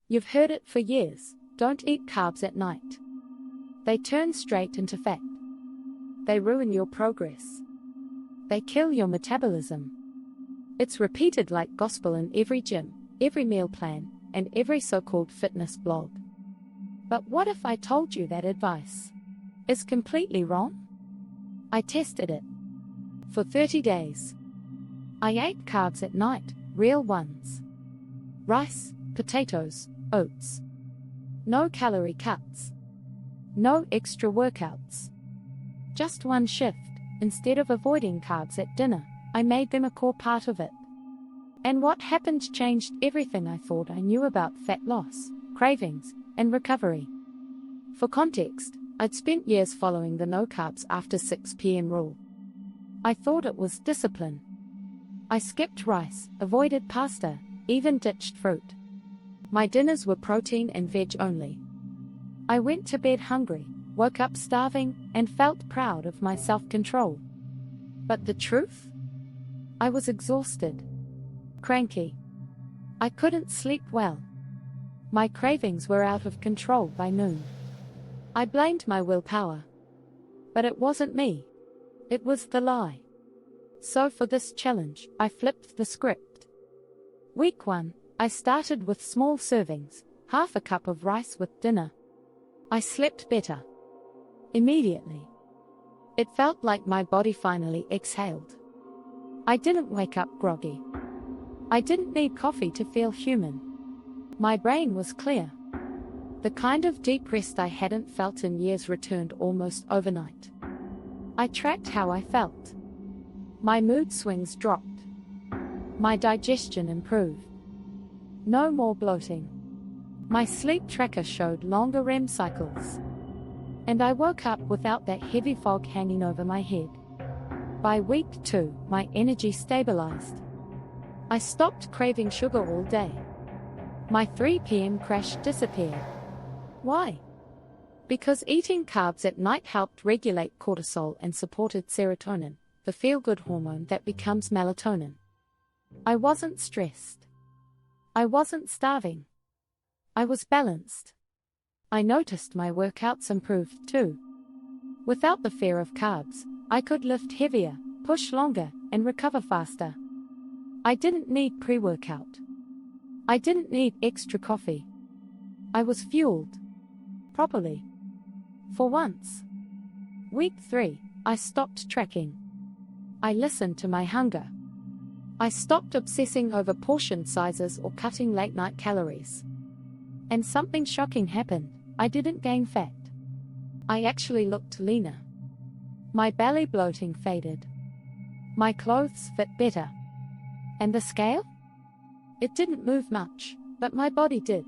You've heard it for years, don't eat carbs at night. They turn straight into fat. They ruin your progress. They kill your metabolism. It's repeated like gospel in every gym, every meal plan, and every so-called fitness blog. But what if I told you that advice is completely wrong? I tested it. For 30 days. I ate carbs at night, real ones. Rice, potatoes, oats. No calorie cuts. No extra workouts. Just one shift. Instead of avoiding carbs at dinner, I made them a core part of it. And what happened changed everything I thought I knew about fat loss, cravings, and recovery. For context, I'd spent years following the no carbs after 6 p.m. rule. I thought it was discipline. I skipped rice, avoided pasta, even ditched fruit. My dinners were protein and veg only. I went to bed hungry, woke up starving, and felt proud of my self-control. But the truth? I was exhausted. Cranky. I couldn't sleep well. My cravings were out of control by noon. I blamed my willpower. But it wasn't me. It was the lie. So for this challenge, I flipped the script. Week 1, I started with small servings, half a cup of rice with dinner. I slept better. Immediately. It felt like my body finally exhaled. I didn't wake up groggy. I didn't need coffee to feel human. My brain was clear. The kind of deep rest I hadn't felt in years returned almost overnight. I tracked how I felt. My mood swings dropped. My digestion improved. No more bloating. My sleep tracker showed longer REM cycles. And I woke up without that heavy fog hanging over my head. By week 2, my energy stabilized. I stopped craving sugar all day. My 3 p.m. crash disappeared. Why? Because eating carbs at night helped regulate cortisol and supported serotonin, the feel-good hormone that becomes melatonin. I wasn't stressed. I wasn't starving. I was balanced. I noticed my workouts improved too. Without the fear of carbs, I could lift heavier, push longer, and recover faster. I didn't need pre-workout. I didn't need extra coffee. I was fueled. Properly. For once. Week 3, I stopped tracking. I listened to my hunger. I stopped obsessing over portion sizes or cutting late-night calories. And something shocking happened. I didn't gain fat. I actually looked leaner. My belly bloating faded. My clothes fit better. And the scale? It didn't move much, but my body did.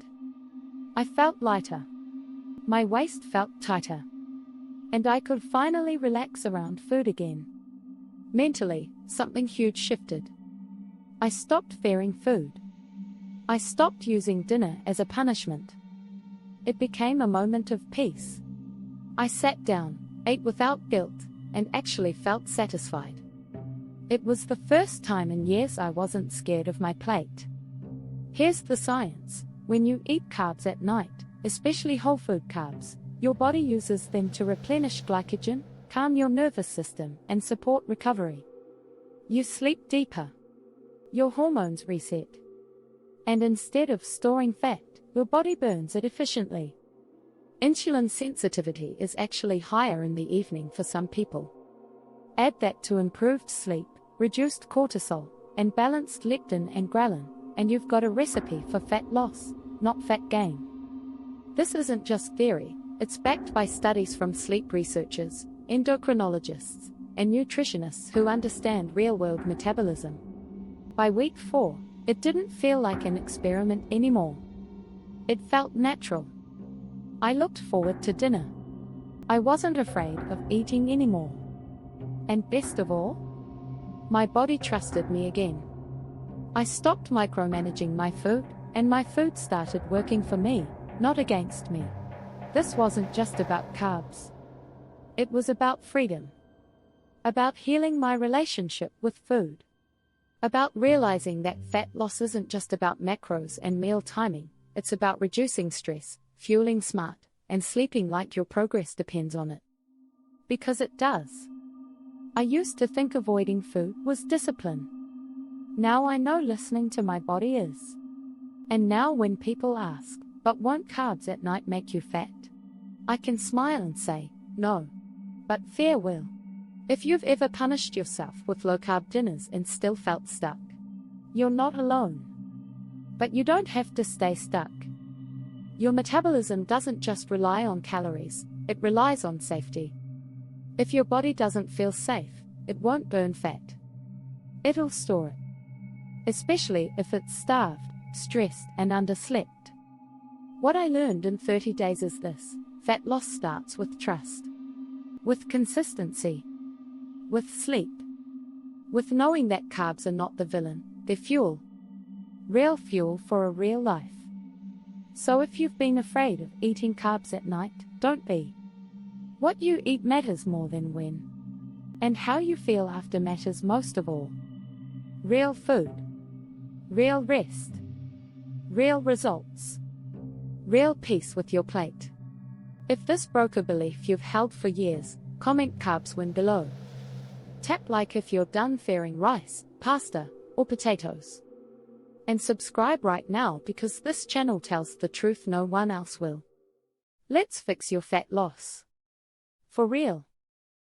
I felt lighter. My waist felt tighter. And I could finally relax around food again. Mentally, something huge shifted. I stopped fearing food. I stopped using dinner as a punishment. It became a moment of peace. I sat down, ate without guilt, and actually felt satisfied. It was the first time in years I wasn't scared of my plate. Here's the science. When you eat carbs at night, especially whole food carbs, your body uses them to replenish glycogen, calm your nervous system, and support recovery. You sleep deeper. Your hormones reset. And instead of storing fat, your body burns it efficiently. Insulin sensitivity is actually higher in the evening for some people. Add that to improved sleep, reduced cortisol, and balanced leptin and ghrelin, and you've got a recipe for fat loss, not fat gain. This isn't just theory, it's backed by studies from sleep researchers, endocrinologists, and nutritionists who understand real-world metabolism. By week 4, it didn't feel like an experiment anymore. It felt natural. I looked forward to dinner. I wasn't afraid of eating anymore. And best of all, my body trusted me again. I stopped micromanaging my food, and my food started working for me, not against me. This wasn't just about carbs. It was about freedom. About healing my relationship with food. About realizing that fat loss isn't just about macros and meal timing, It's about reducing stress, fueling smart, and sleeping like your progress depends on it. Because it does. I used to think avoiding food was discipline. Now I know listening to my body is. And now when people ask, but won't carbs at night make you fat? I can smile and say, no. But fear will. If you've ever punished yourself with low-carb dinners and still felt stuck, you're not alone. But you don't have to stay stuck. Your metabolism doesn't just rely on calories, it relies on safety. If your body doesn't feel safe, it won't burn fat. It'll store it. Especially if it's starved, stressed, and underslept. What I learned in 30 days is this: fat loss starts with trust, with consistency, with sleep, with knowing that carbs are not the villain, they're fuel. Real fuel for a real life. So if you've been afraid of eating carbs at night, don't be. What you eat matters more than when. And how you feel after matters most of all. Real food. Real rest. Real results. Real peace with your plate. If this broke a belief you've held for years, comment carbs win below. Tap like if you're done fearing rice, pasta, or potatoes. And subscribe right now because this channel tells the truth no one else will. Let's fix your fat loss. For real.